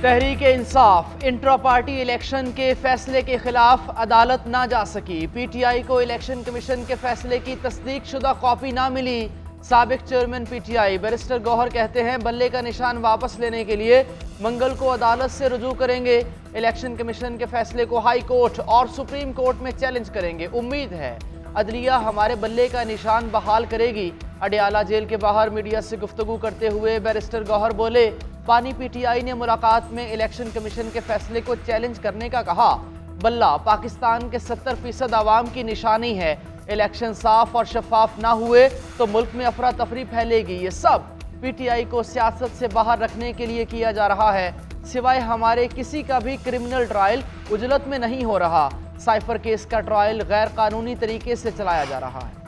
Tehreek Insaf intra party election के फैसले के खिलाफ अदालत ना जा सकी। पीटीआई को इलेक्शन कमीशन के फैसले की तस्दीक शुदा कॉपी ना मिली। साबिक चेयरमैन पीटीआई बैरिस्टर गौहर कहते हैं बल्ले का निशान वापस लेने के लिए मंगल को अदालत से रुजू करेंगे। इलेक्शन कमीशन के फैसले को हाई कोर्ट और सुप्रीम कोर्ट में चैलेंज करेंगे। उम्मीद है अदलिया हमारे बल्ले का निशान बहाल करेगी। अडियाला जेल के बाहर मीडिया से गुफ्तगू करते हुए बैरिस्टर गौहर बोले, पानी पीटीआई ने मुलाकात में इलेक्शन कमीशन के फैसले को चैलेंज करने का कहा। बल्ला पाकिस्तान के 70% आवाम की निशानी है। इलेक्शन साफ और शफाफ ना हुए तो मुल्क में अफरा तफरी फैलेगी। ये सब पीटीआई को सियासत से बाहर रखने के लिए किया जा रहा है। सिवाय हमारे किसी का भी क्रिमिनल ट्रायल उजलत में नहीं हो रहा। साइफर केस का ट्रायल गैर कानूनी तरीके से चलाया जा रहा है।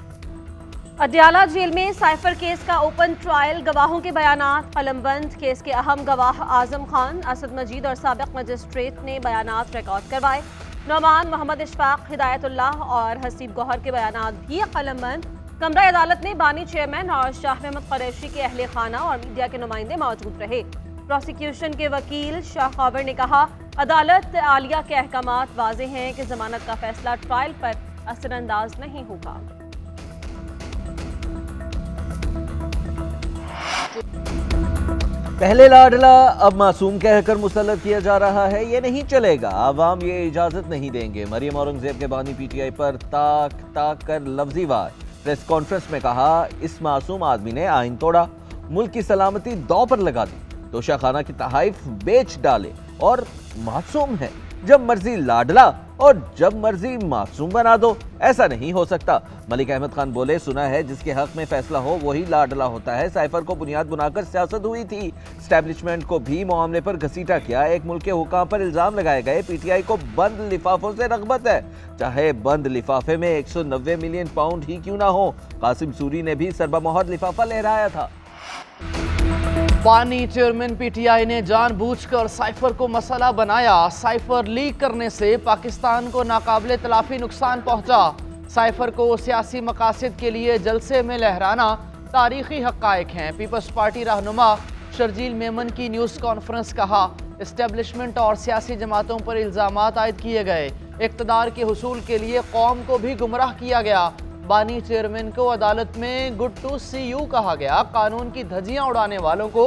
अडियाला जेल में साइफर केस का ओपन ट्रायल, गवाहों के बयानात कलमबंद। केस के अहम गवाह आजम खान, असद मजीद और साबिक मजिस्ट्रेट ने बयानात रिकॉर्ड करवाए। नौमान, मोहम्मद इशफाक, हिदायतुल्लाह और हसीब गौहर के बयानात भी कलमबंद। कमरा अदालत में बानी चेयरमैन और शाह महमूद कुरैशी के अहले खाना और मीडिया के नुमाइंदे मौजूद रहे। प्रोसिक्यूशन के वकील शाह खबर ने कहा, अदालत आलिया के अहकामात वाज़ेह हैं कि जमानत का फैसला ट्रायल पर असरअंदाज नहीं होगा। पहले लाडला अब मासूम कहकर मुसल्लत किया जा रहा है, ये नहीं चलेगा। आवाम ये इजाजत नहीं देंगे। मरियम औरंगजेब के बानी पीटीआई पर ताक ताक कर लफ्जी वार। प्रेस कॉन्फ्रेंस में कहा, इस मासूम आदमी ने आइन तोड़ा, मुल्क की सलामती दांव पर लगा दी, तोशा खाना की तहाइफ बेच डाले और मासूम है। जब मर्जी लाडला और जब मर्जी मासूम बना दो, ऐसा नहीं हो सकता। मलिक अहमद खान बोले, सुना है जिसके हक में फैसला हो वही लाडला होता है। साइफर को बुनियाद बनाकर सियासत हुई थी। स्टैब्लिशमेंट को भी मामले पर घसीटा किया। एक मुल्क के हुकाम पर इल्जाम लगाए गए। पीटीआई को बंद लिफाफों से रगबत है, चाहे बंद लिफाफे में 190 मिलियन पाउंड ही क्यों ना हो। कासिम सूरी ने भी सरबमोहर लिफाफा लहराया था। बानी चेयरमैन पीटीआई ने जानबूझकर साइफर को मसला बनाया। साइफर लीक करने से पाकिस्तान को नाकाबिले तलाफी नुकसान पहुंचा। साइफर को सियासी मकासद के लिए जलसे में लहराना तारीखी हक़ाइक़ हैं। पीपल्स पार्टी रहनुमा शर्जील मेमन की न्यूज़ कॉन्फ्रेंस, कहा, इस्टेब्लिशमेंट और सियासी जमातों पर इल्ज़ामात आयद किए गए। इक़्तिदार के हुसूल के लिए कौम को भी गुमराह किया गया। बानी चेयरमैन को अदालत में गुड टू सी यू कहा गया। कानून की धज्जियां उड़ाने वालों को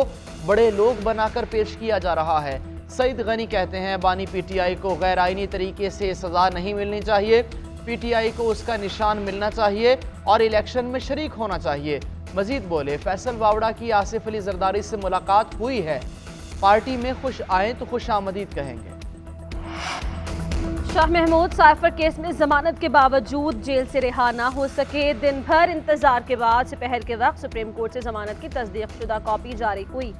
बड़े लोग बनाकर पेश किया जा रहा है। सईद गनी कहते हैं, बानी पीटीआई को गैर आइनी तरीके से सजा नहीं मिलनी चाहिए। पीटीआई को उसका निशान मिलना चाहिए और इलेक्शन में शरीक होना चाहिए। मजीद बोले, फैसल वावड़ा की आसिफ अली जरदारी से मुलाकात हुई है। पार्टी में खुश आए तो खुश आमदीद कहेंगे। शाह महमूद साइफर केस में जमानत के बावजूद जेल से रिहा ना हो सके। दिन भर इंतजार के बाद दोपहर के वक्त सुप्रीम कोर्ट से जमानत की तस्दीक शुदा कॉपी जारी हुई।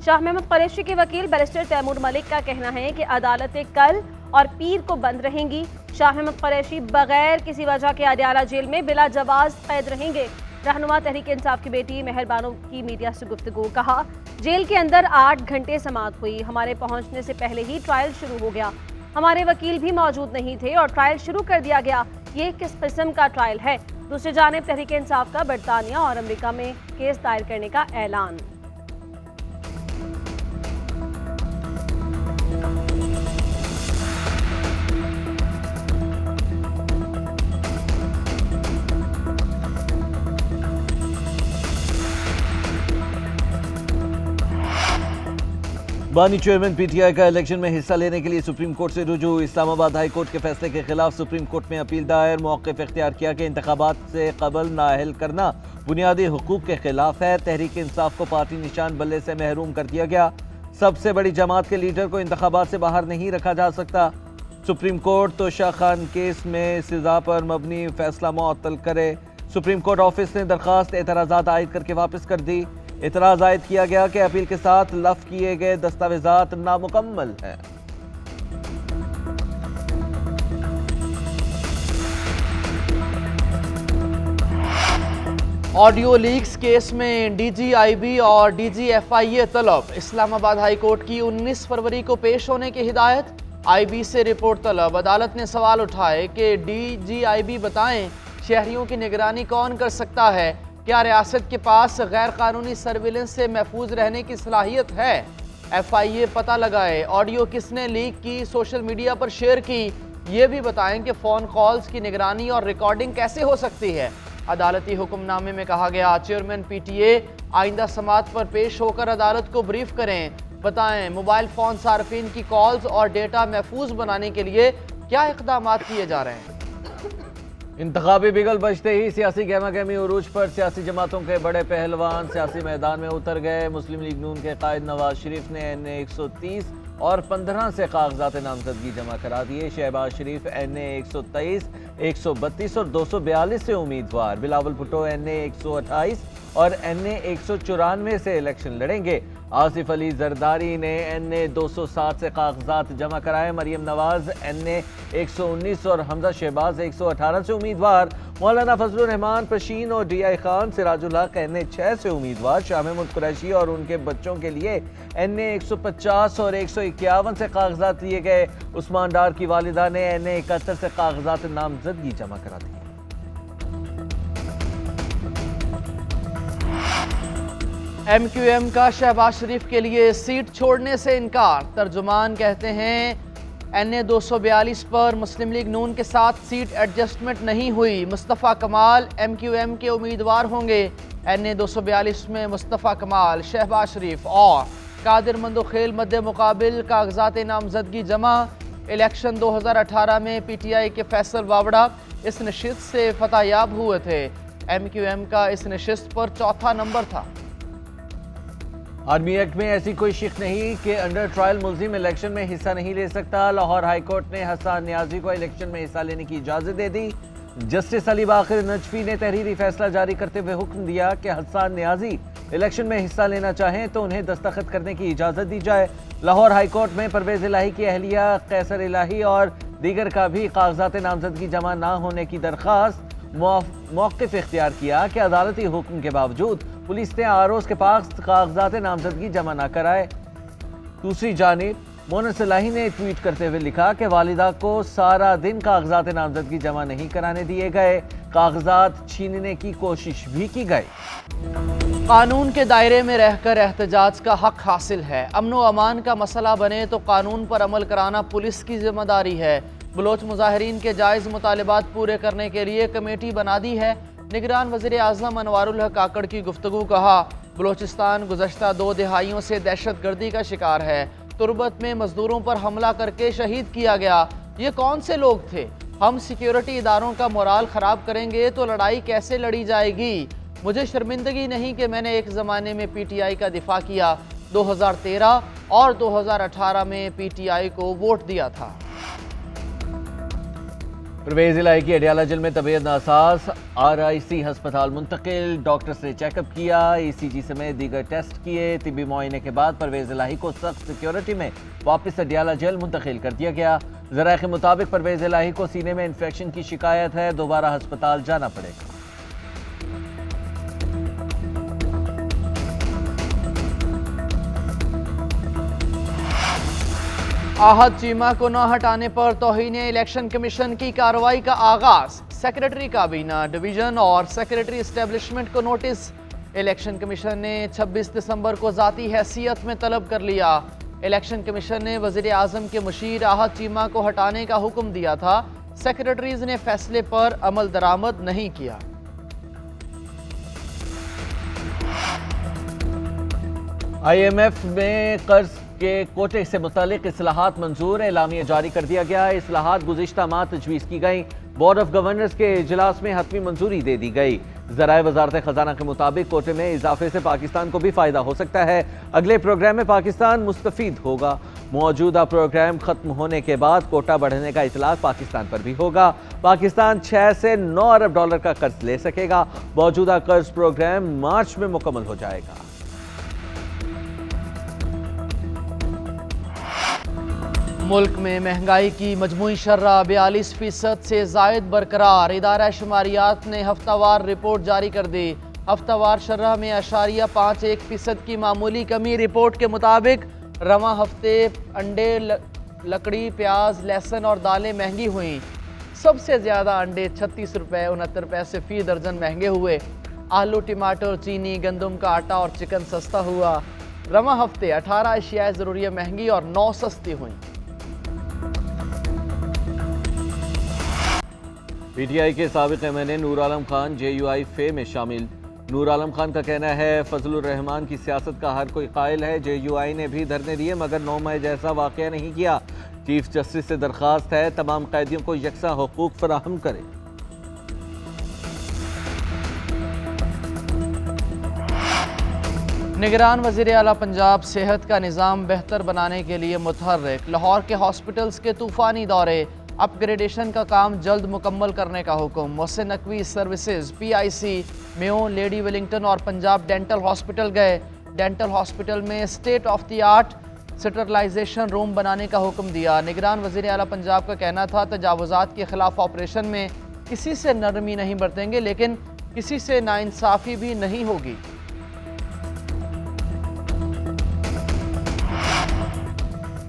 शाह महमूद कुरैशी के वकील बैरिस्टर तैमूर मलिक का कहना है कि अदालतें कल और पीर को बंद रहेंगी। शाह महमूद कुरैशी बगैर किसी वजह के अडियाला जेल में बिला जवाज कैद रहेंगे। रहनुमा तहरीक इंसाफ की बेटी मेहरबानो की मीडिया से गुफ्तगू, कहा, जेल के अंदर 8 घंटे समाअत हुई। हमारे पहुंचने से पहले ही ट्रायल शुरू हो गया। हमारे वकील भी मौजूद नहीं थे और ट्रायल शुरू कर दिया गया। ये किस किस्म का ट्रायल है? दूसरी जानिब तहरीक इंसाफ का बरतानिया और अमेरिका में केस दायर करने का ऐलान। बानी चेयरमैन पीटीआई का इलेक्शन में हिस्सा लेने के लिए सुप्रीम कोर्ट से रुजू। इस्लामाबाद हाई कोर्ट के फैसले के खिलाफ सुप्रीम कोर्ट में अपील दायर। मौक़िफ़ इख्तियार किया कि इंतखाबात से कबल नाअहल करना बुनियादी हुकूक के खिलाफ है। तहरीक इंसाफ को पार्टी निशान बल्ले से महरूम कर दिया गया। सबसे बड़ी जमात के लीडर को इंतखाबात से बाहर नहीं रखा जा सकता। सुप्रीम कोर्ट तोशा खान केस में सजा पर मबनी फैसला मुअत्तल करे। सुप्रीम कोर्ट ऑफिस ने दरखास्त एतराज़ात आयद करके वापस कर दी। इतराज़ आयद किया गया कि अपील के साथ लफ किए गए दस्तावेजात नामुकम्मल हैं। ऑडियो लीक्स केस में डीजीआईबी और डीजीएफआईए तलब। इस्लामाबाद हाई कोर्ट की 19 फरवरी को पेश होने की हिदायत। आईबी से रिपोर्ट तलब। अदालत ने सवाल उठाए कि डीजीआईबी बताएं, शहरियों की निगरानी कौन कर सकता है? क्या रियासत के पास गैर कानूनी सर्विलेंस से महफूज रहने की सलाहियत है? FIA पता लगाए, ऑडियो किसने लीक की, सोशल मीडिया पर शेयर की, ये भी बताएं कि फ़ोन कॉल्स की निगरानी और रिकॉर्डिंग कैसे हो सकती है। अदालती हुक्मनामे में कहा गया, चेयरमैन PTA आइंदा समाअत पर पेश होकर अदालत को ब्रीफ करें, बताएं मोबाइल फ़ोन सार्फिन की कॉल्स और डेटा महफूज बनाने के लिए क्या इक़दाम किए जा रहे हैं। इंतखाबी बिगल बजते ही सियासी गहमा गहमी उरूज पर सियासी जमातों के बड़े पहलवान सियासी मैदान में उतर गए। मुस्लिम लीग नून के कायद नवाज शरीफ ने NA 130 और 15 से कागजात नामजदगी जमा करा दिए। शहबाज शरीफ NA 123, 132 और 242 से उम्मीदवार, बिलावल भुट्टो NA 128 और NA 194 से इलेक्शन लड़ेंगे। आसिफ अली जरदारी ने NA 207 से कागजात जमा कराए। मरियम नवाज NA 119 और हमजा शहबाज 118 से उम्मीदवार। मौलाना फजलुर रहमान प्रशीन और DI खान सिराजुल हक NA 6 से उम्मीदवार। शाह महमूद कुरैशी और उनके बच्चों के लिए NA 150 और 151 से कागजात दिए गए। उस्मान डार की वालिदा ने NA 71 से कागजात नामजदगी जमा करा दी। MQM का शहबाज शरीफ के लिए सीट छोड़ने से इनकार। तर्जुमान कहते हैं NA 242 पर मुस्लिम लीग नून के साथ सीट एडजस्टमेंट नहीं हुई। मुस्तफ़ा कमाल MQM के उम्मीदवार होंगे। NA 242 में मुस्तफ़ा कमाल, शहबाज शरीफ और कादिर मंदोखेल मद्दे मुकाबिल, कागजात नामजदगी जमा। इलेक्शन 2018 में PTI के फैसल वावड़ा इस नशिस्त से फतह याब हुए थे। MQM का इस नशिस्त पर चौथा नंबर था। आर्मी एक्ट में ऐसी कोई शिक नहीं कि अंडर ट्रायल मुल्जिम इलेक्शन में हिस्सा नहीं ले सकता। लाहौर हाई कोर्ट ने हसन नियाजी को इलेक्शन में हिस्सा लेने की इजाज़त दे दी। जस्टिस अली बाकर नजफी ने तहरीरी फैसला जारी करते हुए हुक्म दिया कि हसन नियाजी इलेक्शन में हिस्सा लेना चाहें तो उन्हें दस्तखत करने की इजाज़त दी जाए। लाहौर हाई कोर्ट में परवेज़ इलाही की अहलिया कैसर इलाही और दीगर का भी कागजात नामजदगी जमा ना होने की दरख्वास्त मौक़िफ़ इख्तियार किया कि अदालती हुक्म के बावजूद पुलिस ने आरोज के पास कागजात नामजदगी जमा ना कराए। दूसरी जानिब मोहन सलाही ने ट्वीट करते हुए लिखा कि वालिदा को सारा दिन कागजात नामजदगी जमा नहीं कराने दिए गए, कागजात छीनने की कोशिश भी की गई। कानून के दायरे में रहकर एहतजाज का हक हासिल है। अमन व अमान का मसला बने तो कानून पर अमल कराना पुलिस की जिम्मेदारी है। बलोच मुजाहिरीन के जायज़ मुतालबात पूरे करने के लिए कमेटी बना दी है। निगरान वज़ीर आज़म अनवारुल हक काकड़ की गुफ्तगू। कहा, बलोचिस्तान गुज़श्ता 2 दिहाइयों से दहशत गर्दी का शिकार है। तुर्बत में मजदूरों पर हमला करके शहीद किया गया। ये कौन से लोग थे? हम सिक्योरिटी इदारों का मोराल ख़राब करेंगे तो लड़ाई कैसे लड़ी जाएगी? मुझे शर्मिंदगी नहीं कि मैंने एक ज़माने में PTI का दिफा किया। 2013 और 2018 में PTI को वोट दिया था। परवेज़ इलाही की अडियाला जेल में तबीयत नासाज, RIC हस्पताल मुंतकिल। डॉक्टर्स ने चेकअप किया, ECG समेत दीगर टेस्ट किए। तिबी मुआयने के बाद परवेज़ इलाही को सख्त सिक्योरिटी में वापस अडियाला जेल मुंतकिल कर दिया गया। ज़राए के मुताबिक परवेज़ इलाही को सीने में इन्फेक्शन की शिकायत है, दोबारा हस्पताल जाना पड़ेगा। आहत चीमा को न हटाने पर तौहीन इलेक्शन कमीशन की कार्रवाई का आगाज। सेक्रेटरी काबीना डिवीजन और सेक्रेटरी इस्टेब्लिशमेंट को नोटिस। इलेक्शन कमीशन ने 26 दिसंबर को ज़ाती हैसियत में तलब कर लिया। इलेक्शन कमीशन ने वज़ीर आज़म के मुशीर आहत चीमा को हटाने का हुक्म दिया था। सेक्रेटरीज ने फैसले पर अमल दरामद नहीं किया। IMF में कर्ज के कोटे से मुतालिक इस्लाहात मंजूर, एलामिया जारी कर दिया गया। इस्लाहात गुज़िश्ता माह तजवीज़ की गई। बोर्ड ऑफ गवर्नर्स के इजलास में हतमी मंजूरी दे दी गई। ज़राए वज़ारत ख़जाना के मुताबिक कोटे में इजाफे से पाकिस्तान को भी फ़ायदा हो सकता है। अगले प्रोग्राम में पाकिस्तान मुस्तफ़ीद होगा। मौजूदा प्रोग्राम ख़त्म होने के बाद कोटा बढ़ने का इतलाक पाकिस्तान पर भी होगा। पाकिस्तान 6 से 9 अरब डॉलर का कर्ज ले सकेगा। मौजूदा कर्ज प्रोग्राम मार्च में मुकम्मल हो जाएगा। मुल्क में महंगाई की मजमूई शर्रा 42% से जायद बरकरार। इदारा शुमारियात ने हफ्तावार रिपोर्ट जारी कर दी। हफ्तावार शर्रा में 0.51% की मामूली कमी। रिपोर्ट के मुताबिक रवा हफ्ते अंडे, लकड़ी, प्याज, लहसुन और दालें महंगी हुई। सबसे ज़्यादा अंडे 36 रुपये 69 पैसे फ़ी दर्जन महंगे हुए। आलू, टमाटर, चीनी, गंदम का आटा और चिकन सस्ता हुआ। रवा हफ्ते 18 अशियाए ज़रूरिया महंगी और 9 सस्ती हुई। पीटीआई के साबिक एमएनए नूर आलम खान JUI फे में शामिल। नूर आलम खान का कहना है फजलुर रहमान की सियासत का हर कोई कायल है। JUI ने भी धरने दिए मगर 9 मई जैसा वाकया नहीं किया। चीफ जस्टिस से दरख्वास्त है तमाम कैदियों को यकसा हुकूक फराहम करे। निगरान वज़ीर आला पंजाब सेहत का निज़ाम बेहतर बनाने के लिए मुतहर्रिक। लाहौर के हॉस्पिटल्स के तूफ़ानी दौरे, अपग्रेडेशन का काम जल्द मुकम्मल करने का हुक्म। Mohsin Naqvi services PIC Mayo, Lady Wellington और पंजाब डेंटल हॉस्पिटल गए। डेंटल हॉस्पिटल में state of the art sterilization room बनाने का हुक्म दिया। निगरान वज़ीर आला पंजाब का कहना था तजावुज़ात के खिलाफ ऑपरेशन में किसी से नरमी नहीं बरतेंगे लेकिन किसी से नाइंसाफ़ी भी नहीं होगी।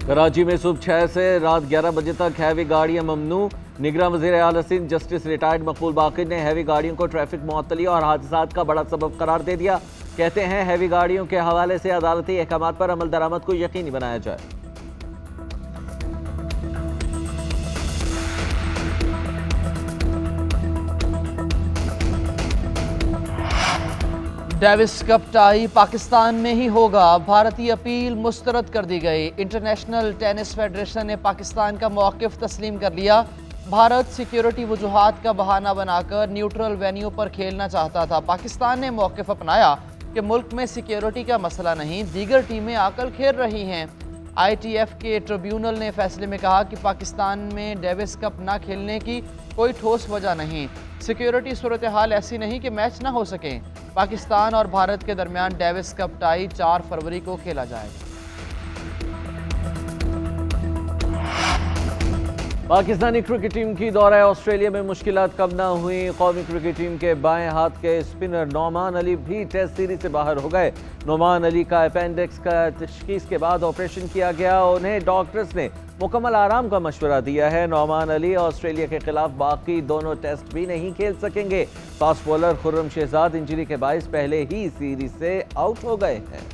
कराची में सुबह 6 से रात 11 बजे तक हैवी गाड़ियां ममनू। निगरान वज़ीर आला सिंध जस्टिस रिटायर्ड मकबूल बाक़िर ने हैवी गाड़ियों को ट्रैफिक मुअत्तली और हादसात का बड़ा सबब करार दे दिया। कहते हैं हैवी गाड़ियों के हवाले से अदालती अहकाम पर अमल दरामद को यकीनी बनाया जाए। डेविस कप टाई पाकिस्तान में ही होगा। भारतीय अपील मुस्तरद कर दी गई। इंटरनेशनल टेनिस फेडरेशन ने पाकिस्तान का मौक़िफ़ तस्लीम कर लिया। भारत सिक्योरिटी वजूहात का बहाना बनाकर न्यूट्रल वेन्यू पर खेलना चाहता था। पाकिस्तान ने मौक़िफ़ अपनाया कि मुल्क में सिक्योरिटी का मसला नहीं, दीगर टीमें आकर खेल रही हैं। ITF के ट्रिब्यूनल ने फैसले में कहा कि पाकिस्तान में डेविस कप ना खेलने की कोई ठोस वजह नहीं। सिक्योरिटी सूरत हाल ऐसी नहीं कि मैच ना हो सकें। पाकिस्तान और भारत के दरमियान डेविस कप टाई 4 फरवरी को खेला जाएगा। पाकिस्तानी क्रिकेट टीम की दौरा ऑस्ट्रेलिया में मुश्किलात कम न हुई। कौमी क्रिकेट टीम के बाएं हाथ के स्पिनर नोमान अली भी टेस्ट सीरीज से बाहर हो गए। नोमान अली का अपेंडिक्स का तशखीस के बाद ऑपरेशन किया गया। उन्हें डॉक्टर्स ने मुकम्मल आराम का मशवरा दिया है। नोमान अली ऑस्ट्रेलिया के खिलाफ बाकी दोनों टेस्ट भी नहीं खेल सकेंगे। Fast bowler Khurram Shahzad injury के बायस पहले ही सीरीज से आउट हो गए हैं।